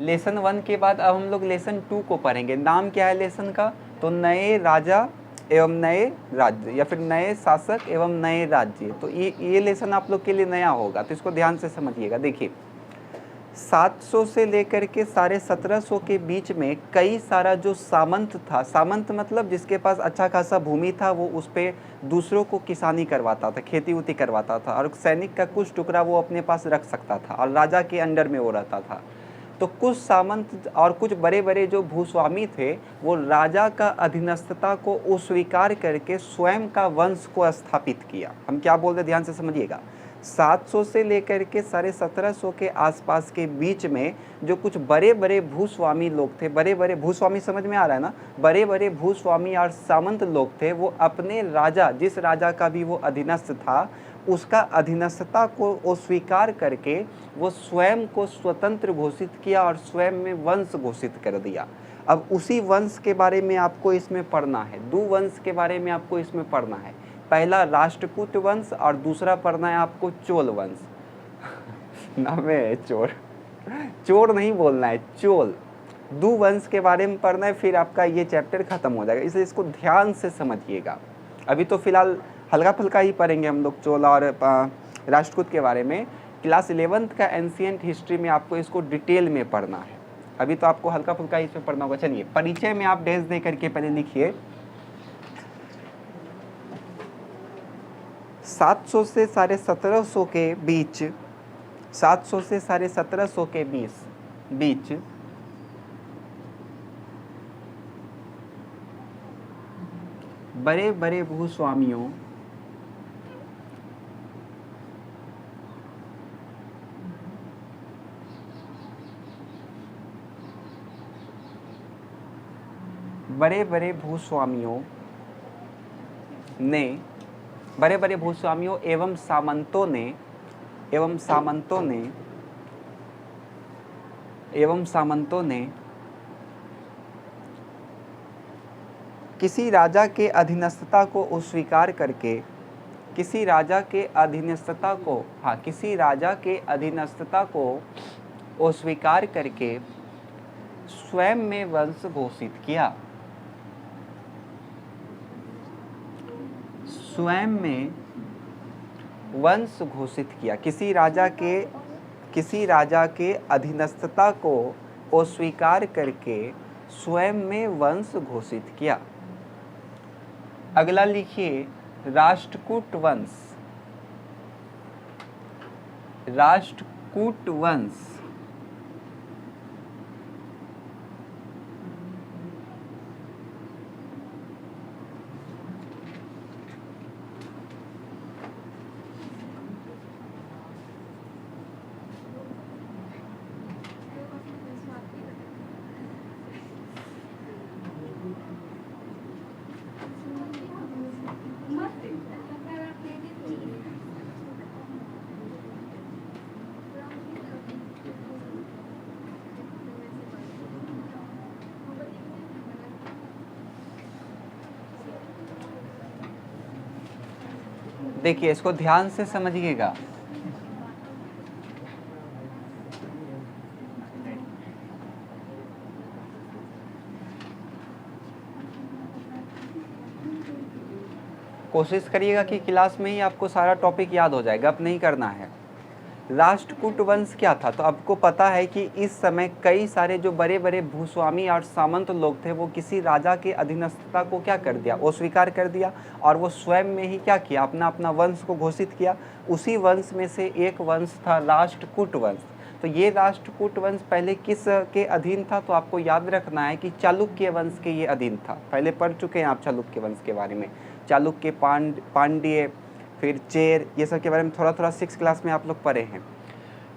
Lesson 1 के बाद अब हम लोग लेसन 2 को पढ़ेंगे। नाम क्या है लेसन का? तो नए राजा एवं नए राज्य, या फिर नए शासक एवं नए राज्य। तो ये लेसन आप लोग के लिए नया होगा, तो इसको ध्यान से समझिएगा। देखिए 700 से लेकर के 1750 के बीच में कई सारा जो सामंत था, सामंत मतलब जिसके पास अच्छा खासा भूमि था, वो उस पर दूसरों को किसानी करवाता था, खेती उती करवाता था, और सैनिक का कुछ टुकड़ा वो अपने पास रख सकता था, और राजा के अंडर में वो रहता था। तो कुछ सामंत और कुछ बड़े बड़े जो भूस्वामी थे, वो राजा का अधीनस्थता को अस्वीकार करके स्वयं का वंश को स्थापित किया। हम क्या बोल रहे, ध्यान से समझिएगा। 700 से लेकर के 1750 के आसपास के बीच में जो कुछ बड़े बड़े भूस्वामी लोग थे, बड़े बड़े भूस्वामी समझ में आ रहा है ना, बड़े बड़े भूस्वामी और सामंत लोग थे, वो अपने राजा, जिस राजा का भी वो अधीनस्थ था, उसका अधीनस्थता को स्वीकार करके वो स्वयं को स्वतंत्र घोषित किया और स्वयं में वंश घोषित कर दिया। अब उसी वंश के बारे में आपको इसमें पढ़ना है, दो वंश के बारे में आपको इसमें पढ़ना है। पहला राष्ट्रकूट वंश और दूसरा पढ़ना है आपको चोल वंश। नाम है चोर, चोर नहीं बोलना है, चोल। दो वंश के बारे में पढ़ना है, फिर आपका ये चैप्टर खत्म हो जाएगा, इसलिए इसको ध्यान से समझिएगा। अभी तो फिलहाल हल्का फुल्का ही पढ़ेंगे हम लोग चोल और राष्ट्रकूट के बारे में। क्लास 11th का एंशिएंट हिस्ट्री में आपको इसको डिटेल में पढ़ना है, अभी तो आपको हल्का फुल्का ही इसमें पढ़ना होगा। चलिए परिचय में आप डैश दे करके पहले लिखिए 700 से 1750 के बीच, 700 से 1750 के बीच बड़े बड़े भूस्वामियों एवं सामंतों ने किसी राजा के अधीनस्थता को अस्वीकार करके, किसी राजा के अधीनस्थता को अस्वीकार करके स्वयं में वंश घोषित किया, स्वयं में वंश घोषित किया। किसी राजा के अधीनस्थता को अस्वीकार करके स्वयं में वंश घोषित किया। अगला लिखिए राष्ट्रकूट वंश। देखिए इसको ध्यान से समझिएगा। कोशिश करिएगा कि क्लास में ही आपको सारा टॉपिक याद हो जाएगा, अब नहीं करना है। राष्ट्रकूट वंश क्या था? तो आपको पता है कि इस समय कई सारे जो बड़े बड़े भूस्वामी और सामंत लोग थे, वो किसी राजा के अधीनस्थता को क्या कर दिया, अस्वीकार कर दिया, और वो स्वयं में ही क्या किया, अपना अपना वंश को घोषित किया। उसी वंश में से एक वंश था राष्ट्रकूट वंश। तो ये राष्ट्रकूट वंश पहले किस के अधीन था? तो आपको याद रखना है कि चालुक्य वंश के ये अधीन था। पहले पढ़ चुके हैं आप चालुक्य वंश के बारे में, चालुक्य, पांड्य, फिर चेर, ये सब के बारे में थोड़ा थोड़ा 6th क्लास में आप लोग पढ़े हैं।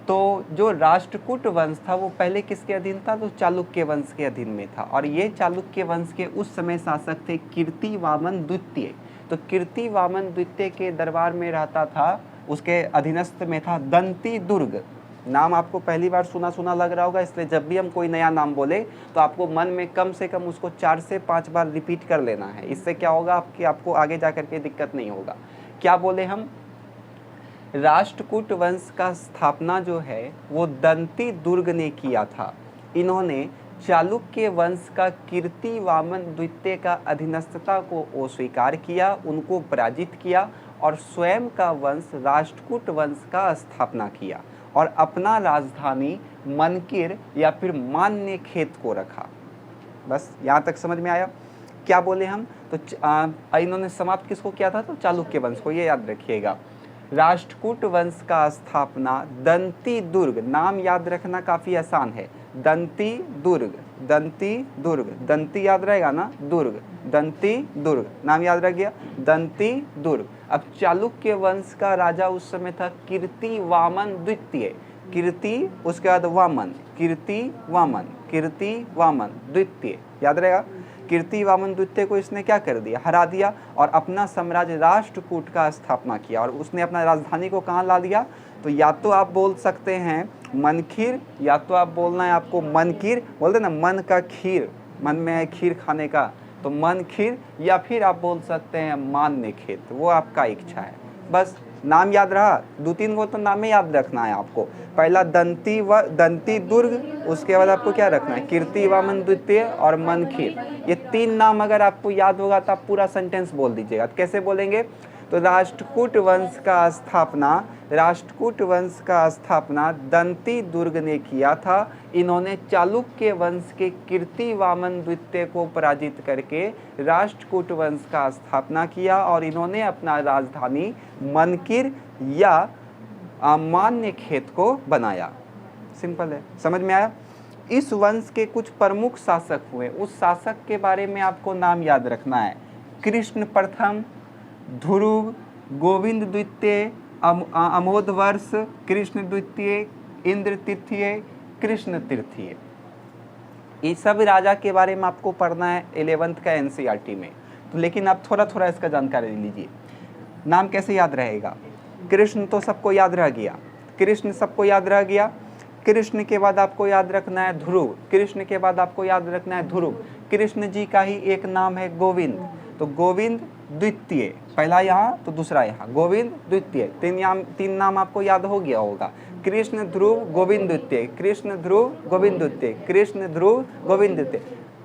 तो जो राष्ट्रकूट वंश था वो पहले किसके अधीन था? तो चालुक्य वंश के अधीन में था। और ये चालुक्य वंश के उस समय शासक थे कीर्तिवामन द्वितीय। तो कीर्तिवामन द्वितीय के दरबार में रहता था, उसके अधीनस्थ में था दंती दुर्ग। नाम आपको पहली बार सुना लग रहा होगा, इसलिए जब भी हम कोई नया नाम बोले तो आपको मन में कम से कम उसको 4 से 5 बार रिपीट कर लेना है। इससे क्या होगा आपको आगे जा करके दिक्कत नहीं होगा। क्या बोले हम? राष्ट्रकूट वंश का स्थापना जो है वो दंती दुर्ग ने किया था। इन्होंने चालुक्य वंश का कीर्ति वामन द्वितीय का अधीनस्थता को अस्वीकार किया, उनको पराजित किया और स्वयं का वंश राष्ट्रकूट वंश का स्थापना किया और अपना राजधानी मनकिर या फिर मान्यखेत को रखा। बस यहाँ तक समझ में आया? क्या बोले हम? तो इन्होंने समाप्त किसको किया था? तो चालुक्य वंश को, ये याद रखिएगा। राष्ट्रकूट वंश का स्थापना दंती दुर्ग, नाम याद रखना काफ़ी आसान है, दंती दुर्ग, दंती दुर्ग, दंती याद रहेगा ना, दुर्ग, दंती दुर्ग, नाम याद रह गया, दंती दुर्ग। अब चालुक्य वंश का राजा उस समय था कीर्ति वामन द्वितीय, कीर्ति उसके बाद वामन, कीर्ति वामन, कीर्ति वामन द्वितीय, याद रहेगा। कीर्ति वामन द्वितीय को इसने क्या कर दिया? हरा दिया और अपना साम्राज्य राष्ट्रकूट का स्थापना किया और उसने अपना राजधानी को कहाँ ला दिया? तो या तो आप बोल सकते हैं मनखीर, या तो आप बोलना है आपको मनकीर, बोलते ना मन का खीर, मन में है खीर खाने का, तो मनखीर, या फिर आप बोल सकते हैं मान्यखेत, वो आपका इच्छा है। बस नाम याद रहा, 2-3 को तो नाम ही याद रखना है आपको। पहला दंती दुर्ग, उसके बाद आपको क्या रखना है? कीर्ति वामन द्वितीय और मनखीर। ये 3 नाम अगर आपको याद होगा तो आप पूरा सेंटेंस बोल दीजिएगा। तो कैसे बोलेंगे? तो राष्ट्रकूट वंश का स्थापना, राष्ट्रकूट वंश का स्थापना दंती दुर्ग ने किया था। इन्होंने चालुक्य वंश के कीर्ति वामन द्वितीय को पराजित करके राष्ट्रकूट वंश का स्थापना किया और इन्होंने अपना राजधानी मनकिर या मान्यखेत को बनाया। सिंपल है, समझ में आया? इस वंश के कुछ प्रमुख शासक हुए, उस शासक के बारे में आपको नाम याद रखना है। कृष्ण प्रथम, ध्रुव, गोविंद द्वितीय, अमोधवर्ष, कृष्ण द्वितीय, इंद्र तृतीय, कृष्ण तृतीय। ये सब राजा के बारे में आपको पढ़ना है 11th का NCERT में। तो लेकिन आप थोड़ा थोड़ा इसका जानकारी लीजिए। नाम कैसे याद रहेगा? कृष्ण तो सबको याद रह गया, कृष्ण सबको याद रह गया। कृष्ण के बाद आपको याद रखना है ध्रुव, कृष्ण के बाद आपको याद रखना है ध्रुव। कृष्ण जी का ही एक नाम है गोविंद, तो गोविंद द्वितीय, पहला यहाँ तो दूसरा यहाँ, गोविंद द्वितीय। 3 नाम आपको याद हो गया होगा। कृष्ण ध्रुव गोविंद द्वितीय, कृष्ण ध्रुव गोविंद द्वितीय, कृष्ण ध्रुव गोविंद द्वितीय।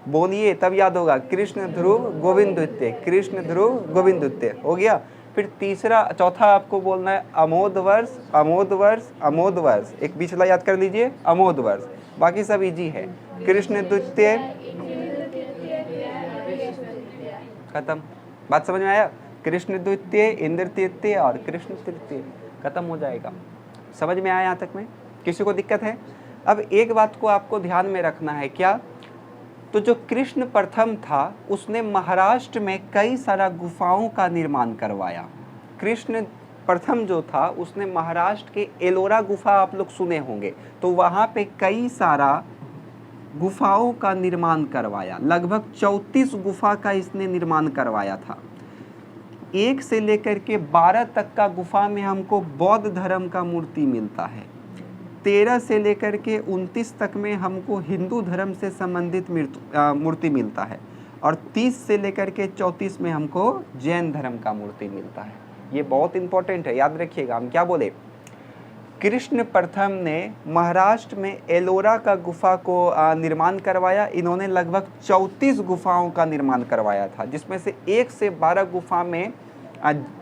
बोलिए तब याद होगा, कृष्ण ध्रुव गोविंद द्वितीय, कृष्ण ध्रुव गोविंद द्वितीय, हो गया। फिर चौथा आपको बोलना है अमोधवर्ष, अमोधवर्ष, अमोधवर्ष। एक पिछला याद कर लीजिए, अमोधवर्ष, बाकी सब इजी है। कृष्ण द्वितीय, खत्म। बात समझ में आया? कृष्ण द्वितीय, इंद्र तृतीय और कृष्ण तृतीय, खत्म हो जाएगा। समझ में आया यहाँ तक में? किसी को दिक्कत है? अब एक बात को आपको ध्यान में रखना है, क्या? तो जो कृष्ण प्रथम था उसने महाराष्ट्र में कई सारा गुफाओं का निर्माण करवाया। कृष्ण प्रथम जो था उसने महाराष्ट्र के एलोरा गुफा आप लोग सुने होंगे, तो वहाँ पे कई सारा गुफाओं का निर्माण करवाया। लगभग 34 गुफा का इसने निर्माण करवाया था। 1 से लेकर के 12 तक का गुफा में हमको बौद्ध धर्म का मूर्ति मिलता है। 13 से लेकर के 29 तक में हमको हिंदू धर्म से संबंधित मूर्ति मिलता है और 30 से लेकर के 34 में हमको जैन धर्म का मूर्ति मिलता है। ये बहुत इंपॉर्टेंट है, याद रखिएगा। हम क्या बोले? कृष्ण प्रथम ने महाराष्ट्र में एलोरा का गुफा को निर्माण करवाया। इन्होंने लगभग 34 गुफाओं का निर्माण करवाया था, जिसमें से 1 से 12 गुफा में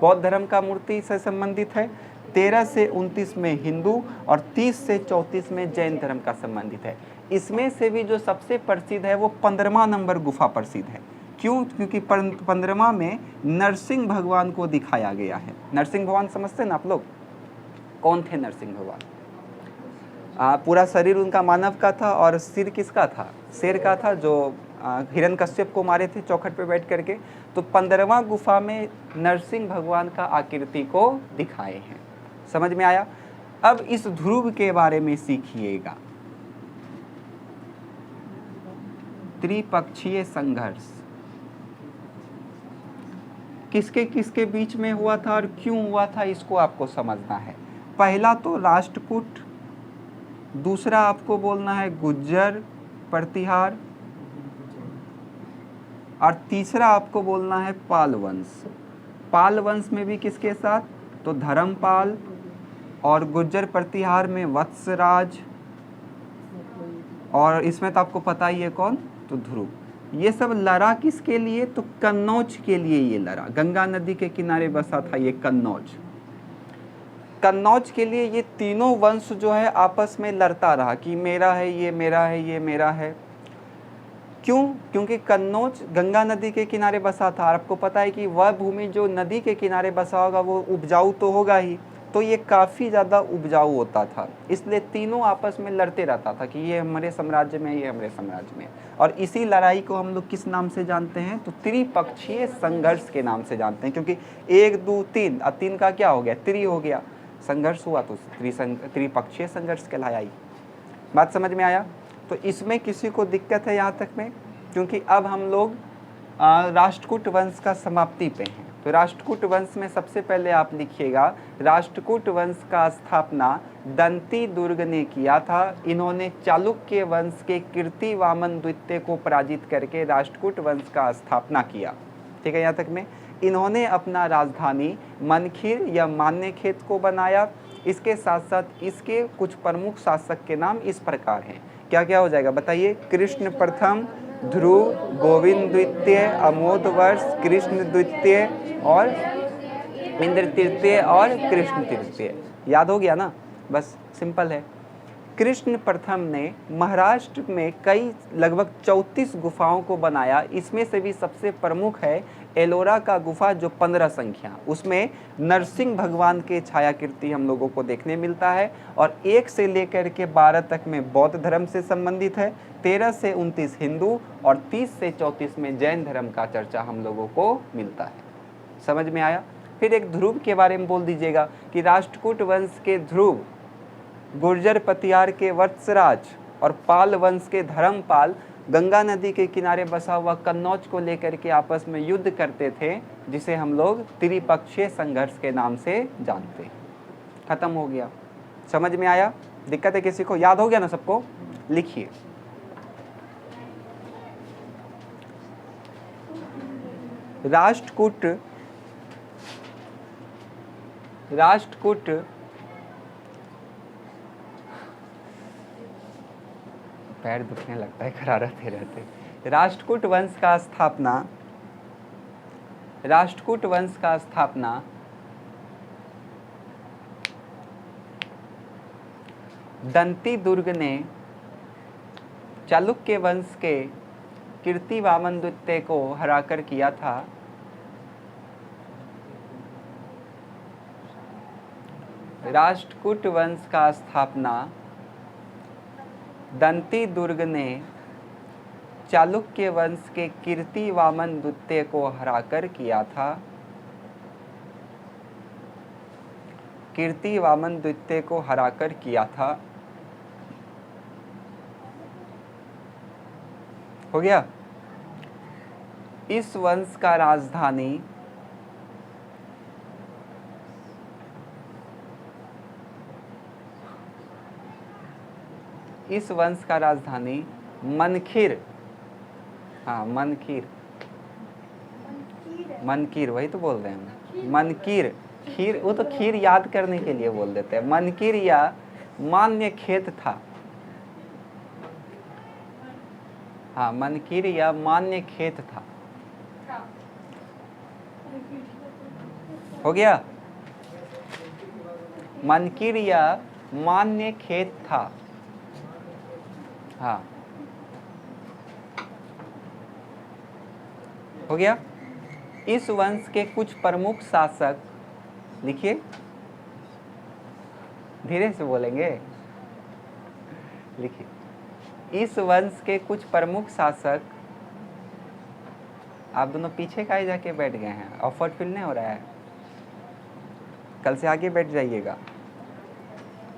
बौद्ध धर्म का मूर्ति से संबंधित है, 13 से 29 में हिंदू और 30 से 34 में जैन धर्म का संबंधित है। इसमें से भी जो सबसे प्रसिद्ध है वो 15वां नंबर गुफा प्रसिद्ध है। क्यों? क्योंकि 15वां में नरसिंह भगवान को दिखाया गया है। नरसिंह भगवान समझते हैं ना आप लोग? कौन थे नरसिंह भगवान? पूरा शरीर उनका मानव का था और सिर किसका था? शेर का था, जो हिरण्यकश्यप को मारे थे चौखट पे बैठ करके। तो 15वां गुफा में नरसिंह भगवान का आकृति को दिखाए हैं। समझ में आया? अब इस ध्रुव के बारे में सीखिएगा। त्रिपक्षीय संघर्ष किसके किसके बीच में हुआ था और क्यों हुआ था, इसको आपको समझना है। पहला तो राष्ट्रकूट, दूसरा आपको बोलना है गुज्जर प्रतिहार और तीसरा आपको बोलना है पाल वंश। पाल वंश में भी किसके साथ? तो धर्मपाल, और गुज्जर प्रतिहार में वत्सराज, और इसमें तो आपको पता ही है कौन, तो ध्रुव। ये सब लड़ा किसके लिए, तो कन्नौज के लिए ये लड़ा, गंगा नदी के किनारे बसा था ये कन्नौज। कन्नौज के लिए ये तीनों वंश जो है आपस में लड़ता रहा कि मेरा है, ये मेरा है, ये मेरा है। क्यों, क्योंकि कन्नौज गंगा नदी के किनारे बसा था, और आपको पता है कि वह भूमि जो नदी के किनारे बसा होगा वो उपजाऊ तो होगा ही, तो ये काफ़ी ज़्यादा उपजाऊ होता था, इसलिए तीनों आपस में लड़ते रहता था कि ये हमारे साम्राज्य में, ये हमारे साम्राज्य में। और इसी लड़ाई को हम लोग किस नाम से जानते हैं, तो त्रिपक्षीय संघर्ष के नाम से जानते हैं, क्योंकि 1 2 3, अब 3 का क्या हो गया, त्रि हो गया, संघर्ष हुआ तो त्रिपक्षीय संघर्ष कहलाया ही। बात समझ में आया। तो इसमें किसी को दिक्कत है यहाँ तक में, क्योंकि अब हम लोग राष्ट्रकूट वंश का समाप्ति पे हैं। तो राष्ट्रकूट वंश में सबसे पहले आप लिखिएगा, राष्ट्रकूट वंश का स्थापना दंती दुर्ग ने किया था। इन्होंने चालुक्य वंश के कीर्तिवामन द्वितीय को पराजित करके राष्ट्रकूट वंश का स्थापना किया। ठीक है, यहाँ तक में इन्होंने अपना राजधानी मनखीर या मान्यखेत को बनाया। इसके साथ साथ इसके कुछ प्रमुख शासक के नाम इस प्रकार हैं, क्या क्या हो जाएगा बताइए, कृष्ण प्रथम, ध्रुव, गोविंद द्वितीय, अमोद वर्ष, कृष्ण द्वितीय और इंद्र तृतीय और कृष्ण तृतीय। याद हो गया ना, बस सिंपल है। कृष्ण प्रथम ने महाराष्ट्र में कई लगभग 34 गुफाओं को बनाया। इसमें से भी सबसे प्रमुख है एलोरा का गुफा जो 15 संख्या, उसमें नरसिंह भगवान के छायाकृति हम लोगों को देखने मिलता है। और 1 से लेकर के 12 तक में बौद्ध धर्म से संबंधित है, 13 से 29 हिंदू और 30 से 34 में जैन धर्म का चर्चा हम लोगों को मिलता है। समझ में आया। फिर एक ध्रुव के बारे में बोल दीजिएगा कि राष्ट्रकूट वंश के ध्रुव, गुर्जर पतियार के वत्सराज और पाल वंश के धर्मपाल गंगा नदी के किनारे बसा हुआ कन्नौज को लेकर के आपस में युद्ध करते थे, जिसे हम लोग त्रिपक्षीय संघर्ष के नाम से जानते हैं। खत्म हो गया, समझ में आया। दिक्कत है किसी को, याद हो गया ना सबको, लिखिए। राष्ट्रकूट पैर दुखने लगता है खरारते रहते। राष्ट्रकूट वंश का स्थापना दंती दुर्ग ने चालुक्य वंश के कीर्तिवामन द्वितीय को हराकर किया था। राष्ट्रकूट वंश का स्थापना दंती दुर्ग ने चालुक्य वंश के कीर्तिवामन द्वितीय को हराकर किया था। कीर्तिवामन द्वितीय को हराकर किया था। हो गया। इस वंश का राजधानी मनखीर, हाँ मनकीर वही तो बोल रहे हैं, मनकीर। खीर वो तो खीर याद करने के लिए बोल देते हैं। मनकीर या मान्य खेत था, हाँ मनकीर या मान्य खेत था। हो गया, मनकीर या मान्य खेत था। हाँ हो गया। इस वंश के कुछ प्रमुख शासक, लिखिए धीरे से बोलेंगे, लिखिए। इस वंश के कुछ प्रमुख शासक, आप दोनों पीछे काहे जाके बैठ गए हैं, ऑफर्ड फील नहीं हो रहा है, कल से आगे बैठ जाइएगा।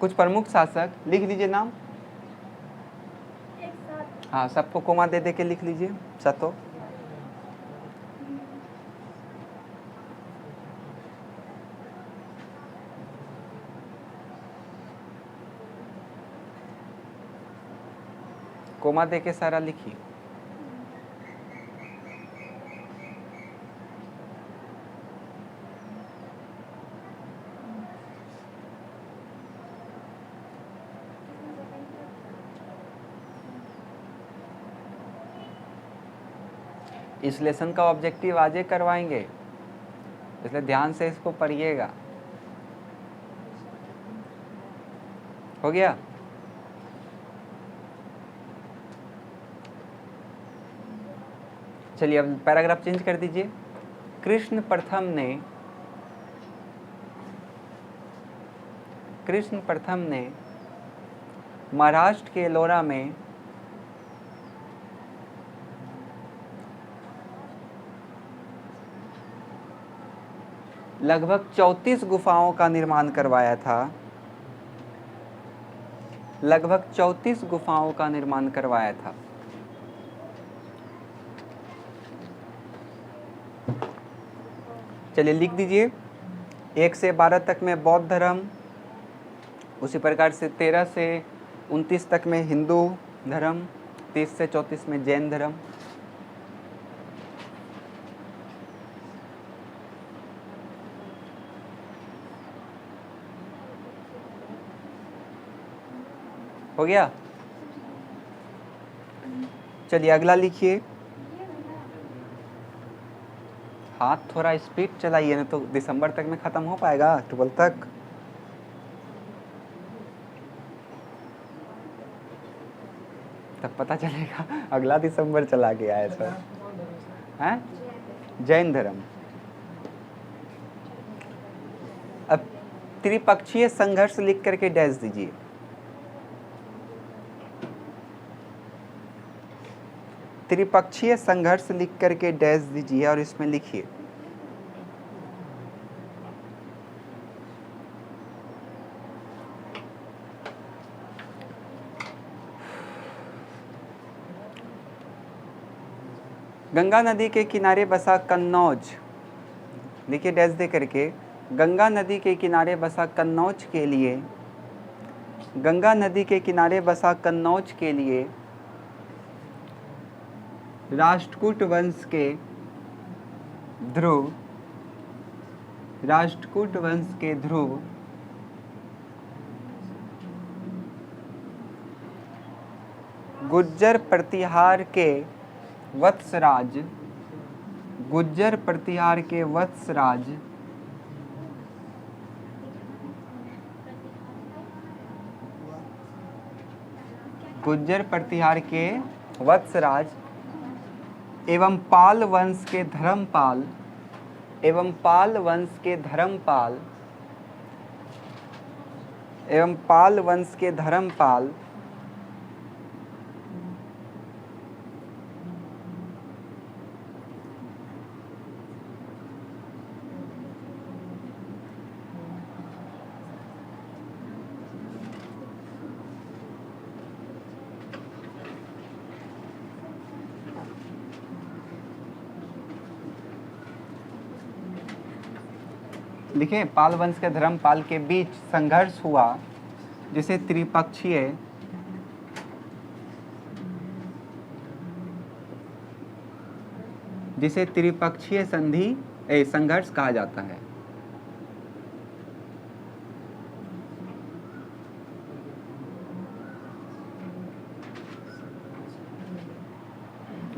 कुछ प्रमुख शासक लिख दीजिए नाम, हाँ सबको कोमा दे दे के लिख लीजिए सतो। कोमा दे के सारा लिखिए। इस लेसन का ऑब्जेक्टिव आज ही करवाएंगे, इसलिए ध्यान से इसको पढ़िएगा। हो गया? चलिए अब पैराग्राफ चेंज कर दीजिए। कृष्ण प्रथम ने महाराष्ट्र के एलोरा में लगभग 34 गुफाओं का निर्माण करवाया था। लगभग 34 गुफाओं का निर्माण करवाया था। चलिए लिख दीजिए। 1 से 12 तक में बौद्ध धर्म, उसी प्रकार से 13 से 29 तक में हिंदू धर्म, 30 से 34 में जैन धर्म। हो गया? चलिए अगला लिखिए। हाथ थोड़ा स्पीड चलाइए, ना तो दिसंबर तक में खत्म हो पाएगा, 12 तक। तब पता चलेगा अगला दिसंबर चला गया है सर। हैं? जैन धर्म। अब त्रिपक्षीय संघर्ष लिख करके डैश दीजिए। त्रिपक्षीय संघर्ष लिख करके डैश दीजिए और इसमें लिखिए गंगा नदी के किनारे बसा कन्नौज, लिखिए डैश दे करके। गंगा नदी के किनारे बसा कन्नौज के लिए, गंगा नदी के किनारे बसा कन्नौज के लिए राष्ट्रकूट वंश के ध्रुव, राष्ट्रकूट वंश के ध्रुव गुज्जर प्रतिहार के वत्सराज, गुज्जर प्रतिहार के वत्सराज गुज्जर प्रतिहार के वत्सराज एवं पाल वंश के धर्मपाल, एवं पाल वंश के धर्मपाल, एवं पाल वंश के धर्मपाल लिखे पाल वंश के धर्मपाल के बीच संघर्ष हुआ, जिसे त्रिपक्षीय संधि संघर्ष कहा जाता है।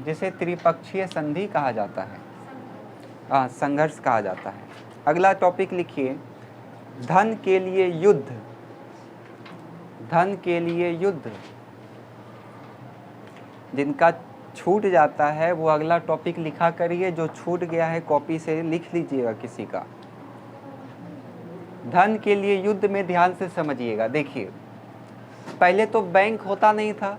जिसे त्रिपक्षीय संधि कहा जाता है, संघर्ष कहा जाता है। अगला टॉपिक लिखिए धन के लिए युद्ध, धन के लिए युद्ध। जिनका छूट जाता है वो अगला टॉपिक लिखा करिए, जो छूट गया है कॉपी से लिख लीजिएगा किसी का। धन के लिए युद्ध में ध्यान से समझिएगा। देखिए पहले तो बैंक होता नहीं था,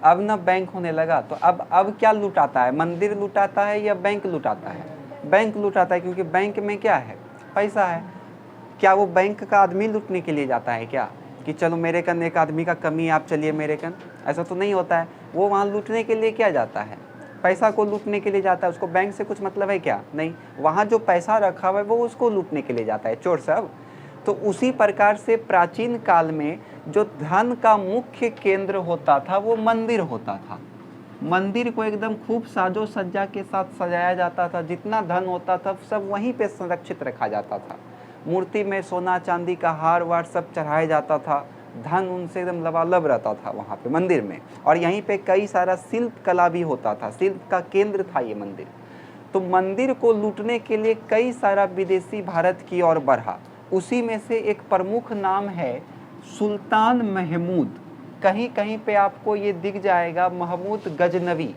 अब ना बैंक होने लगा, तो अब क्या लुटाता है? मंदिर लुटाता है या बैंक लुटाता है? बैंक लुटाता है, क्योंकि बैंक में क्या है? पैसा है। क्या वो बैंक का आदमी लूटने के लिए जाता है क्या, कि चलो मेरे कन एक आदमी का कमी है, आप चलिए मेरे कन? ऐसा तो नहीं होता है। वो वहाँ लूटने के लिए क्या जाता है? पैसा को लूटने के लिए जाता है। उसको बैंक से कुछ मतलब है क्या? नहीं। वहाँ जो पैसा रखा हुआ है वो उसको लूटने के लिए जाता है, चोर सब। तो उसी प्रकार से प्राचीन काल में जो धन का मुख्य केंद्र होता था वो मंदिर होता था। मंदिर को एकदम खूब साजो सज्जा के साथ सजाया जाता था। जितना धन होता था सब वहीं पे संरक्षित रखा जाता था। मूर्ति में सोना चांदी का हार वार सब चढ़ाया जाता था। धन उनसे एकदम लबालब रहता था वहाँ पे मंदिर में। और यहीं पे कई सारा शिल्प कला भी होता था। शिल्प का केंद्र था ये मंदिर। तो मंदिर को लूटने के लिए कई सारा विदेशी भारत की ओर बढ़ा। उसी में से एक प्रमुख नाम है सुल्तान महमूद। कहीं कहीं पे आपको ये दिख जाएगा महमूद गजनवी,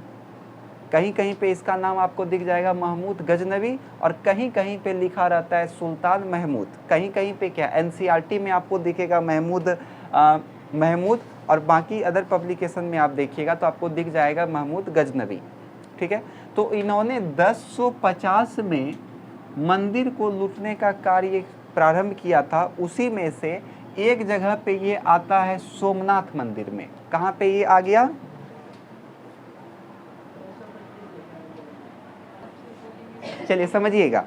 कहीं कहीं पे इसका नाम आपको दिख जाएगा महमूद गजनवी, और कहीं कहीं पे लिखा रहता है सुल्तान महमूद। कहीं कहीं पे क्या एनसीईआरटी में आपको दिखेगा महमूद, और बाकी अदर पब्लिकेशन में आप देखिएगा तो आपको दिख जाएगा महमूद गजनवी। ठीक है, तो इन्होंने 1050 में मंदिर को लूटने का कार्य प्रारंभ किया था। उसी में से एक जगह पे ये आता है सोमनाथ मंदिर में। कहाँ पे ये आ गया? चलिए समझिएगा।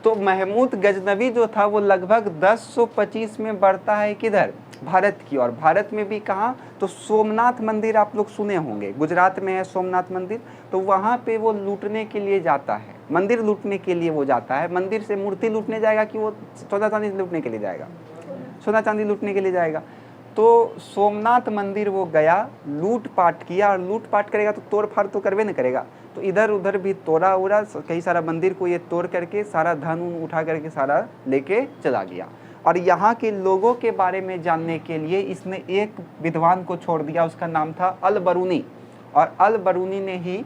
तो महमूद गजनवी जो था वो लगभग 1025 में बढ़ता है किधर? भारत की ओर। भारत में भी कहाँ? तो सोमनाथ मंदिर आप लोग सुने होंगे, गुजरात में है सोमनाथ मंदिर। तो वहाँ पे वो लूटने के लिए जाता है, मंदिर लूटने के लिए वो जाता है। मंदिर से मूर्ति लूटने जाएगा कि वो सोना चांदी लूटने के लिए जाएगा? सोना चांदी लूटने के लिए जाएगा। तो सोमनाथ मंदिर वो गया, लूटपाट किया, और लूटपाट करेगा तो तोड़ फाड़ तो करवे न करेगा। तो इधर उधर भी तोड़ा उड़ा, कई सारा मंदिर को ये तोड़ करके सारा धन उठा करके सारा लेके चला गया। और यहाँ के लोगों के बारे में जानने के लिए इसने एक विद्वान को छोड़ दिया, उसका नाम था अल बरूनी। और अल बरूनी ने ही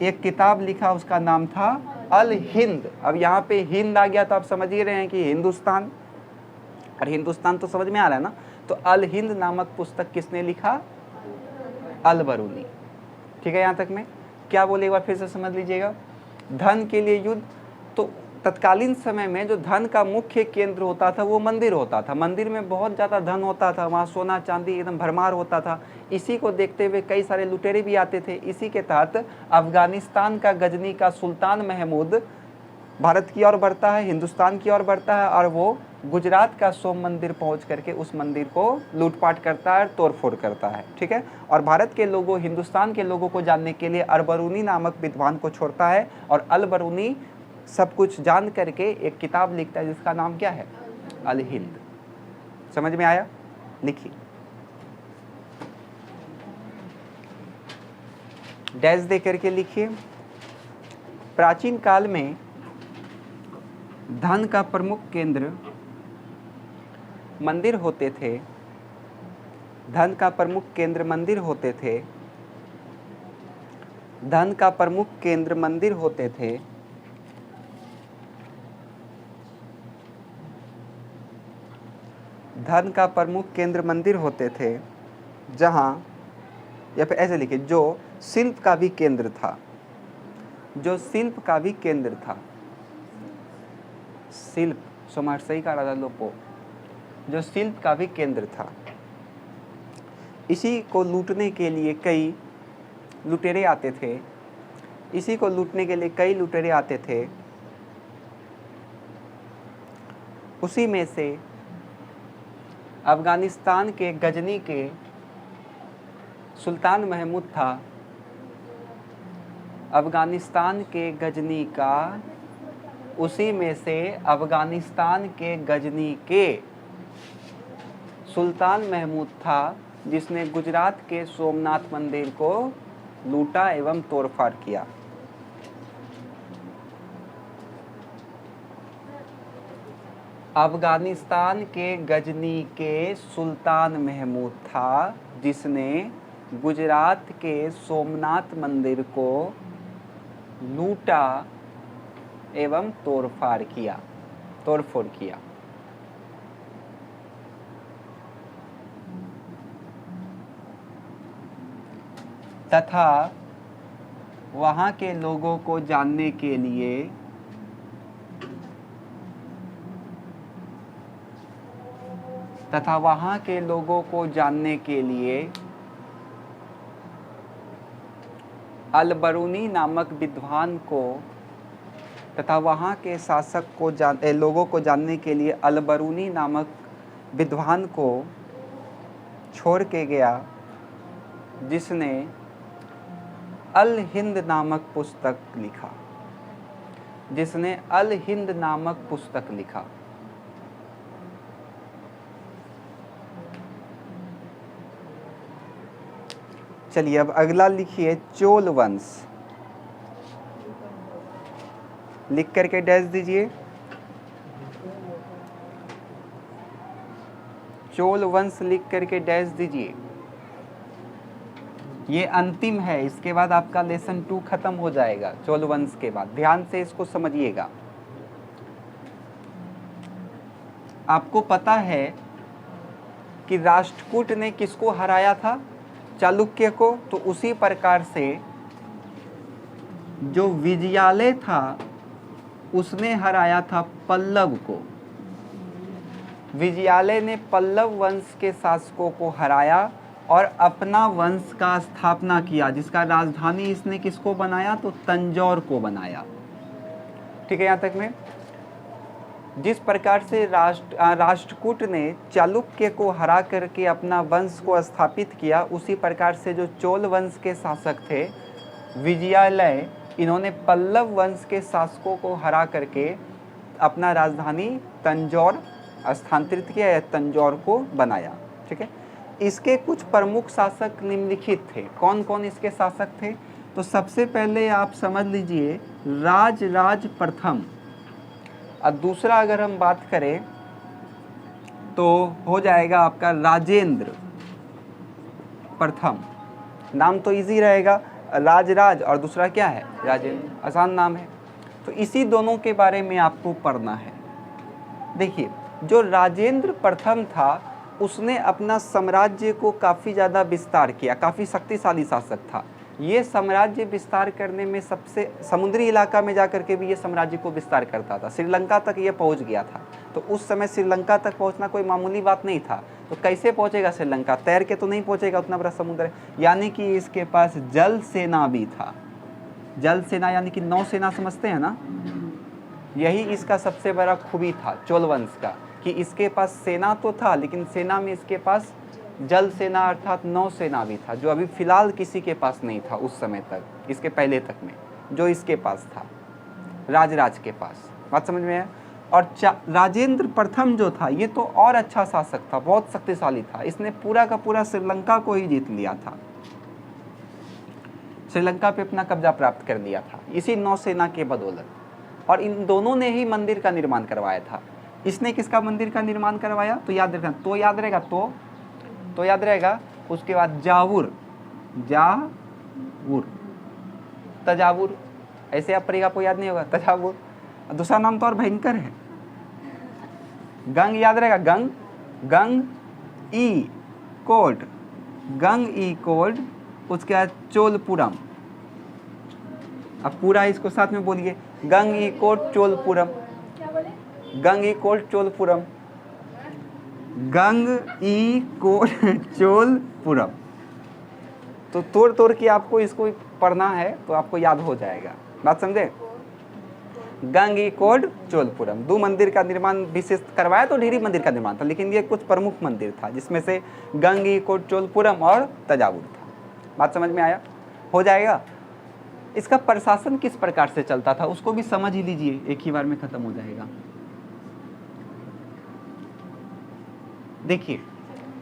एक किताब लिखा, उसका नाम था अल हिंद। अब यहाँ पे हिंद आ गया तो आप समझ ही रहे हैं कि हिंदुस्तान, और हिंदुस्तान तो समझ में आ रहा है ना। तो अल हिंद नामक पुस्तक किसने लिखा? अल बरूनी। ठीक है, यहाँ तक में क्या बोले एक बार फिर से समझ लीजिएगा। धन के लिए युद्ध। तो तत्कालीन समय में जो धन का मुख्य केंद्र होता था वो मंदिर होता था। मंदिर में बहुत ज़्यादा धन होता था, वहाँ सोना चांदी एकदम भरमार होता था। इसी को देखते हुए कई सारे लुटेरे भी आते थे। इसी के तहत अफगानिस्तान का गजनी का सुल्तान महमूद भारत की ओर बढ़ता है, हिंदुस्तान की ओर बढ़ता है, और वो गुजरात का सोम मंदिर पहुंच करके उस मंदिर को लूटपाट करता है, तोड़फोड़ करता है। ठीक है, और भारत के लोगों, हिंदुस्तान के लोगों को जानने के लिए अल-बरूनी नामक विद्वान को छोड़ता है, और अल-बरूनी सब कुछ जान करके एक किताब लिखता है जिसका नाम क्या है? अल हिंद। समझ में आया? लिखिए, डैश दे करके लिखिए। प्राचीन काल में धन का प्रमुख केंद्र मंदिर होते थे। धन का प्रमुख केंद्र मंदिर होते थे। धन का प्रमुख केंद्र मंदिर होते थे। धन का प्रमुख केंद्र मंदिर होते थे, जहाँ, या फिर ऐसे लिखिए, जो शिल्प का भी केंद्र था। जो शिल्प का भी केंद्र था। शिल्प सही का राजा लोपो, जो शिल्प का भी केंद्र था। इसी को लूटने के लिए कई लुटेरे आते थे। इसी को लूटने के लिए कई लुटेरे आते थे। उसी में से अफगानिस्तान के गजनी के सुल्तान महमूद था। अफगानिस्तान के गजनी का, उसी में से अफगानिस्तान के गजनी के सुल्तान महमूद था, जिसने गुजरात के सोमनाथ मंदिर को लूटा एवं तोड़फाड़ किया। अफगानिस्तान के गजनी के सुल्तान महमूद था, जिसने गुजरात के सोमनाथ मंदिर को लूटा एवं तोड़फोड़ किया। तथा वहाँ के लोगों को जानने के लिए अल-बरूनी नामक विद्वान को, तथा वहाँ के शासक को लोगों को जानने के लिए अल-बरूनी नामक विद्वान को छोड़ के गया, जिसने अल हिंद नामक पुस्तक लिखा। चलिए अब अगला लिखिए, चोल वंश। लिख करके डैश दीजिए। चोल वंश लिख करके डैश दीजिए। ये अंतिम है, इसके बाद आपका लेसन 2 खत्म हो जाएगा चोल वंश के बाद। ध्यान से इसको समझिएगा। आपको पता है कि राष्ट्रकूट ने किसको हराया था? चालुक्य को। तो उसी प्रकार से जो विजयालय था उसने हराया था पल्लव को। विजयालय ने पल्लव वंश के शासकों को हराया और अपना वंश का स्थापना किया, जिसका राजधानी इसने किसको बनाया? तो तंजौर को बनाया। ठीक है, यहाँ तक में। जिस प्रकार से राष्ट्रकूट ने चालुक्य को हरा करके अपना वंश को स्थापित किया, उसी प्रकार से जो चोल वंश के शासक थे विजयालय, इन्होंने पल्लव वंश के शासकों को हरा करके अपना राजधानी तंजौर स्थानांतरित किया या तंजौर को बनाया। ठीक है, इसके कुछ प्रमुख शासक निम्नलिखित थे। कौन कौन इसके शासक थे? तो सबसे पहले आप समझ लीजिए राज प्रथम। और दूसरा अगर हम बात करें तो हो जाएगा आपका राजेंद्र प्रथम। नाम तो इजी रहेगा, राज और दूसरा क्या है? राजेंद्र। आसान नाम है। तो इसी दोनों के बारे में आपको पढ़ना है। देखिए, जो राजेंद्र प्रथम था उसने अपना साम्राज्य को काफ़ी ज़्यादा विस्तार किया, काफ़ी शक्तिशाली शासक था। ये साम्राज्य विस्तार करने में सबसे समुद्री इलाका में जा करके भी ये साम्राज्य को विस्तार करता था। श्रीलंका तक ये पहुंच गया था। तो उस समय श्रीलंका तक पहुंचना कोई मामूली बात नहीं था। तो कैसे पहुंचेगा श्रीलंका? तैर के तो नहीं पहुंचेगा, उतना बड़ा समुद्र है। यानी कि इसके पास जल सेना भी था। जल सेना यानी कि नौसेना समझते हैं ना, यही इसका सबसे बड़ा खूबी था चोल वंश का, कि इसके पास सेना तो था लेकिन सेना में इसके पास जल सेना अर्थात नौसेना भी था, जो अभी फिलहाल किसी के पास नहीं था उस समय तक, इसके पहले तक में जो इसके पास था राज के पास। बात समझ में है? और राजेंद्र प्रथम जो था ये तो और अच्छा शासक था, बहुत शक्तिशाली था। इसने पूरा का पूरा श्रीलंका को ही जीत लिया था, श्रीलंका पे अपना कब्जा प्राप्त कर लिया था इसी नौसेना के बदौलत। और इन दोनों ने ही मंदिर का निर्माण करवाया था। इसने किसका मंदिर का निर्माण करवाया? तो याद रखना, तो याद रहेगा, तो याद रहेगा। उसके बाद जावुर, तजावुर, ऐसे आप पढ़ेगा, आपको याद नहीं होगा तजावुर। दूसरा नाम तो और भयंकर है, गंग, याद रहेगा, गंग ई कोड, उसके बाद चोलपुरम। अब पूरा इसको साथ में बोलिए, गंग ई कोड चोलपुरम, गंग ई कोड चोलपुरम, गंग ई कोड चोलपुरम। तो तोड़ के आपको इसको पढ़ना है तो आपको याद हो जाएगा। बात समझे? गंग ई कोड चोलपुरम। 2 मंदिर का निर्माण विशेष करवाया तो ढेरी मंदिर का निर्माण था, लेकिन ये कुछ प्रमुख मंदिर था जिसमें से गंग ई कोड चोलपुरम और तजावुर था। बात समझ में आया? हो जाएगा। इसका प्रशासन किस प्रकार से चलता था उसको भी समझ ही लीजिए, एक ही बार में खत्म हो जाएगा। देखिए,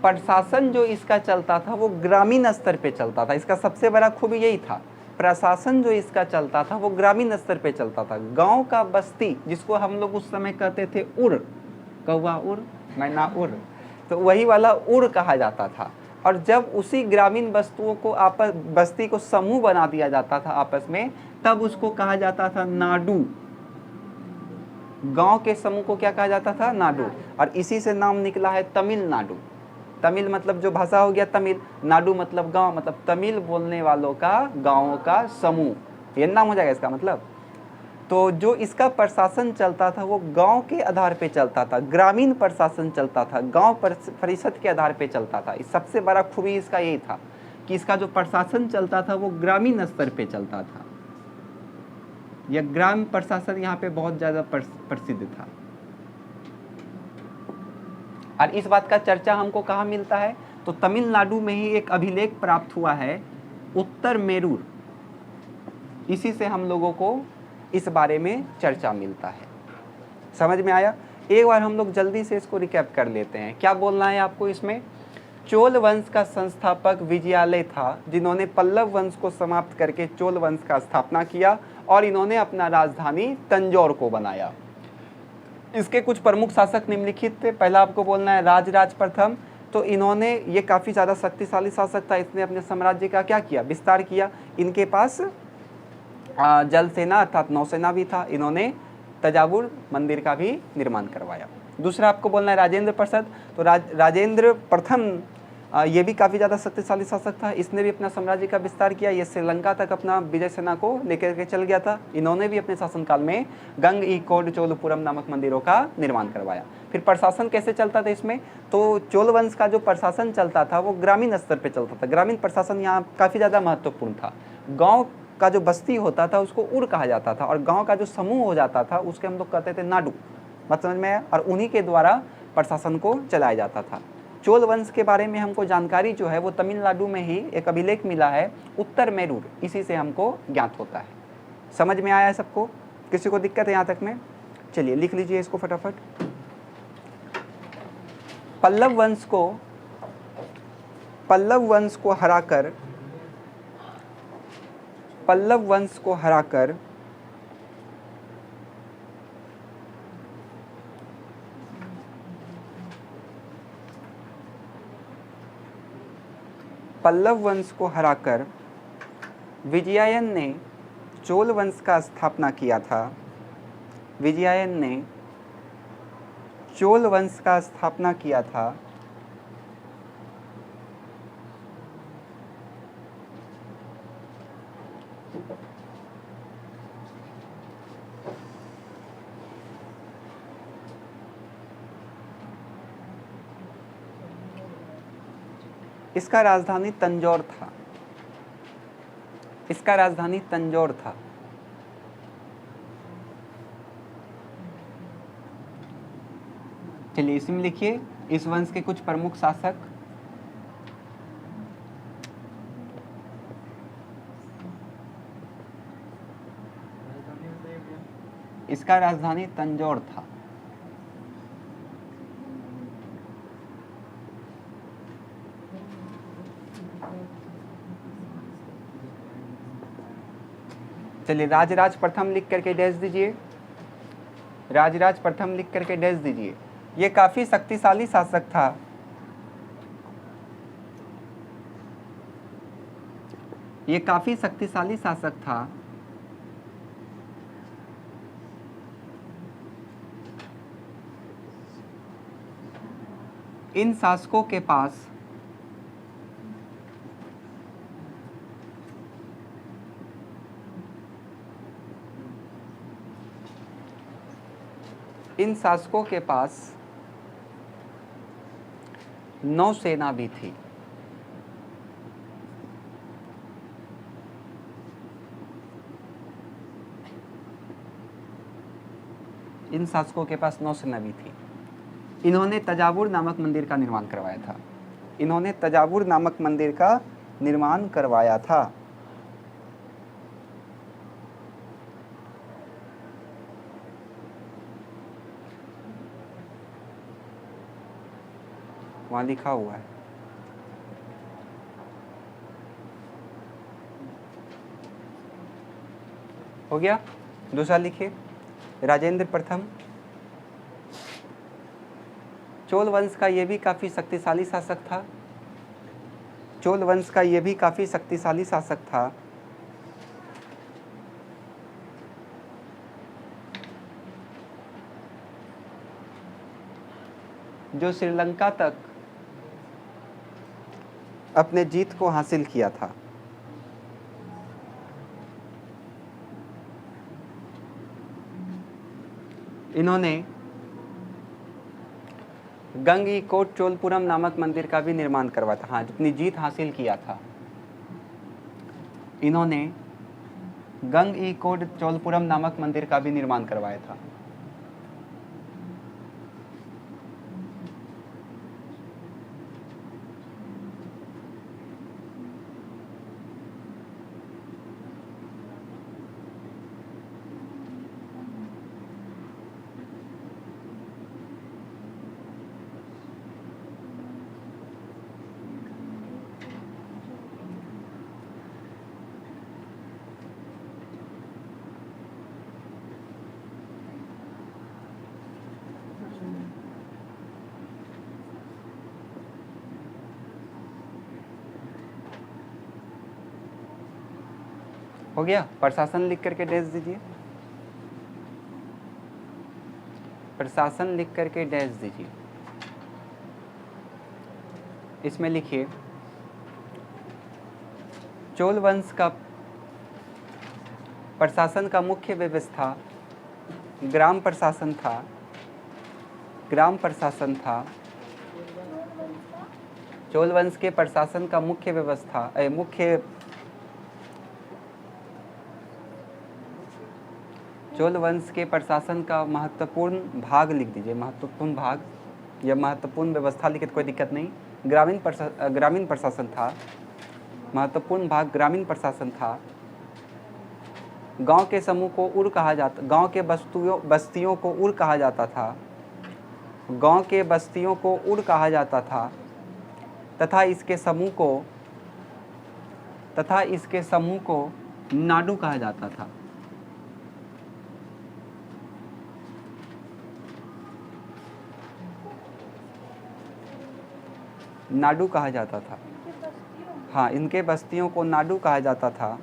प्रशासन जो इसका चलता था वो ग्रामीण स्तर पे चलता था। इसका सबसे बड़ा खूबी यही था, प्रशासन जो इसका चलता था वो ग्रामीण स्तर पे चलता था। गांव का बस्ती, जिसको हम लोग उस समय कहते थे उर, कौवा उर, मैना उर, तो वही वाला उर कहा जाता था। और जब उसी ग्रामीण वस्तुओं को बस्ती को समूह बना दिया जाता था आपस में, तब उसको कहा जाता था नाडू। गांव के समूह को क्या कहा जाता था? नाडू। और इसी से नाम निकला है तमिलनाडु। तमिल मतलब जो भाषा हो गया तमिल, नाडु मतलब गांव, मतलब तमिल बोलने वालों का गांवों का समूह, ये नाम हो जाएगा इसका मतलब। तो जो इसका प्रशासन चलता था वो गांव के आधार पे चलता था, ग्रामीण प्रशासन चलता था, गांव परिषद के आधार पे चलता था। इस सबसे बड़ा खूबी इसका यही था कि इसका जो प्रशासन चलता था वो ग्रामीण स्तर पे चलता था। यह ग्राम प्रशासन यहाँ पे बहुत ज़्यादा प्रसिद्ध था। और इस बात का चर्चा हमको कहाँ मिलता है? तो तमिलनाडु में ही एक अभिलेख प्राप्त हुआ है, उत्तर मेरूर। इसी से हम लोगों को इस बारे में चर्चा मिलता है। समझ में आया? एक बार हम लोग जल्दी से इसको रिकैप कर लेते हैं। क्या बोलना है आपको इसमें? चोल वंश का संस्थापक विजयालय था, जिन्होंने पल्लव वंश को समाप्त करके चोल वंश का स्थापना किया और इन्होंने अपना राजधानी तंजौर को बनाया। इसके कुछ प्रमुख शासक निम्नलिखित थे। पहला आपको बोलना है राजराज प्रथम। तो इन्होंने, ये काफ़ी ज़्यादा शक्तिशाली शासक था, इसने अपने साम्राज्य का क्या किया, विस्तार किया। इनके पास जल सेना अर्थात नौसेना भी था। इन्होंने तंजावुर मंदिर का भी निर्माण करवाया। दूसरा आपको बोलना है राजेंद्र प्रसाद। तो राजेंद्र प्रथम ये भी काफ़ी ज़्यादा शक्तिशाली शासक था। इसने भी अपना साम्राज्य का विस्तार किया। ये श्रीलंका तक अपना विजय सेना को लेकर के चल गया था। इन्होंने भी अपने शासनकाल में गंग ईकोड चोलपुरम नामक मंदिरों का निर्माण करवाया। फिर प्रशासन कैसे चलता था इसमें, तो चोल वंश का जो प्रशासन चलता था वो ग्रामीण स्तर पर चलता था। ग्रामीण प्रशासन यहाँ काफ़ी ज़्यादा महत्वपूर्ण था। गाँव का जो बस्ती होता था उसको उर कहा जाता था, और गाँव का जो समूह हो जाता था उसके हम लोग कहते थे नाडु। बात समझ में आया। और उन्हीं के द्वारा प्रशासन को चलाया जाता था। चोल वंश के बारे में हमको जानकारी जो है वो तमिलनाडु में ही एक अभिलेख मिला है, उत्तर मेरूर, इसी से हमको ज्ञात होता है। समझ में आया है सबको? किसी को दिक्कत है यहाँ तक में? चलिए लिख लीजिए इसको फटाफट। पल्लव वंश को हराकर विजयायन ने चोल वंश का स्थापना किया था। इसका राजधानी तंजौर था। चलिए इसमें लिखिए इस वंश के कुछ प्रमुख शासक। इसका राजधानी तंजौर था। चलिए राजराज प्रथम लिख करके डैश दीजिए। ये काफी शक्तिशाली शासक था। इन शासकों के पास नौसेना भी थी। इन्होंने तंजावुर नामक मंदिर का निर्माण करवाया था। वहां लिखा हुआ है। हो गया। दूसरा लिखिए राजेंद्र प्रथम। चोल वंश का ये भी काफी शक्तिशाली शासक था। जो श्रीलंका तक अपने जीत को हासिल किया था। इन्होंने गंगईकोट चोलपुरम नामक मंदिर का भी निर्माण करवाया था। हाँ, जितनी जीत हासिल किया था इन्होंने गंगईकोट चोलपुरम नामक मंदिर का भी निर्माण करवाया था। हो गया। प्रशासन लिख करके डैश दीजिए, प्रशासन लिख करके डैश दीजिए। इसमें लिखिए चोल वंश का प्रशासन का मुख्य व्यवस्था ग्राम प्रशासन था, ग्राम प्रशासन था। चोल वंश के प्रशासन का मुख्य व्यवस्था चोल वंश के प्रशासन का महत्वपूर्ण भाग लिख दीजिए, महत्वपूर्ण भाग या महत्वपूर्ण व्यवस्था लिखे तो कोई दिक्कत नहीं। ग्रामीण प्रशासन था, महत्वपूर्ण भाग ग्रामीण प्रशासन था। गांव के समूह को उर कहा जाता, गांव के बस्तियों को उर कहा जाता था, गांव के बस्तियों को उर कहा जाता था तथा इसके समूह को नाडू कहा जाता था। नाडू कहा जाता था। हाँ, इनके बस्तियों को नाडू कहा जाता था।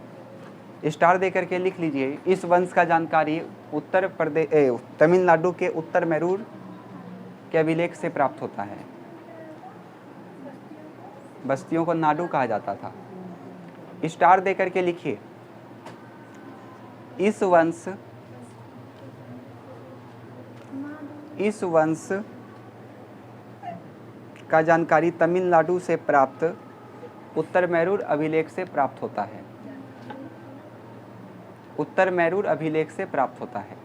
स्टार दे करके लिख लीजिए। इस वंश का जानकारी उत्तर प्रदेश तमिलनाडु के उत्तर मैरूर के अभिलेख से प्राप्त होता है। बस्तियों को नाडू कहा जाता था। स्टार दे करके लिखिए इस वंश का जानकारी तमिलनाडु से प्राप्त उत्तर मैरूर अभिलेख से प्राप्त होता है। उत्तर मैरूर अभिलेख से प्राप्त होता है।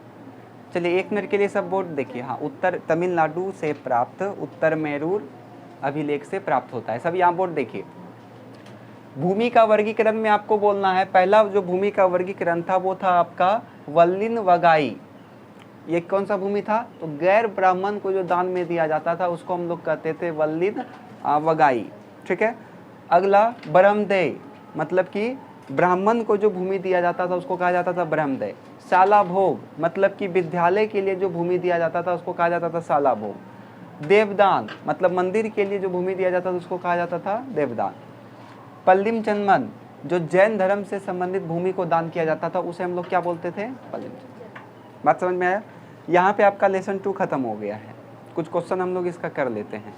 चलिए एक मिनट के लिए सब बोर्ड देखिए। हाँ, उत्तर तमिलनाडु से प्राप्त उत्तर मैरूर अभिलेख से प्राप्त होता है। सब यहाँ बोर्ड देखिए। भूमि का वर्गीकरण में आपको बोलना है, पहला जो भूमि का वर्गीकरण था वो था आपका वल्लिन वगाई। ये कौन सा भूमि था? तो गैर ब्राह्मण को जो दान में दिया जाता था उसको हम लोग कहते थे वल्लिन वगाई। ठीक है। अगला ब्रह्मदेय, मतलब कि ब्राह्मण को जो भूमि दिया जाता था उसको कहा जाता था ब्रह्मदेय। शाला भोग, मतलब कि विद्यालय के लिए जो भूमि दिया जाता था उसको कहा जाता था शाला भोग। देवदान, मतलब मंदिर के लिए जो भूमि दिया जाता था उसको कहा जाता था देवदान। पल्लिम चन्मन, जो जैन धर्म से संबंधित भूमि को दान किया जाता था उसे हम लोग क्या बोलते थे? पल्लिम चन्मन। बात समझ में आया? यहाँ पे आपका लेसन 2 खत्म हो गया है। कुछ क्वेश्चन हम लोग इसका कर लेते हैं।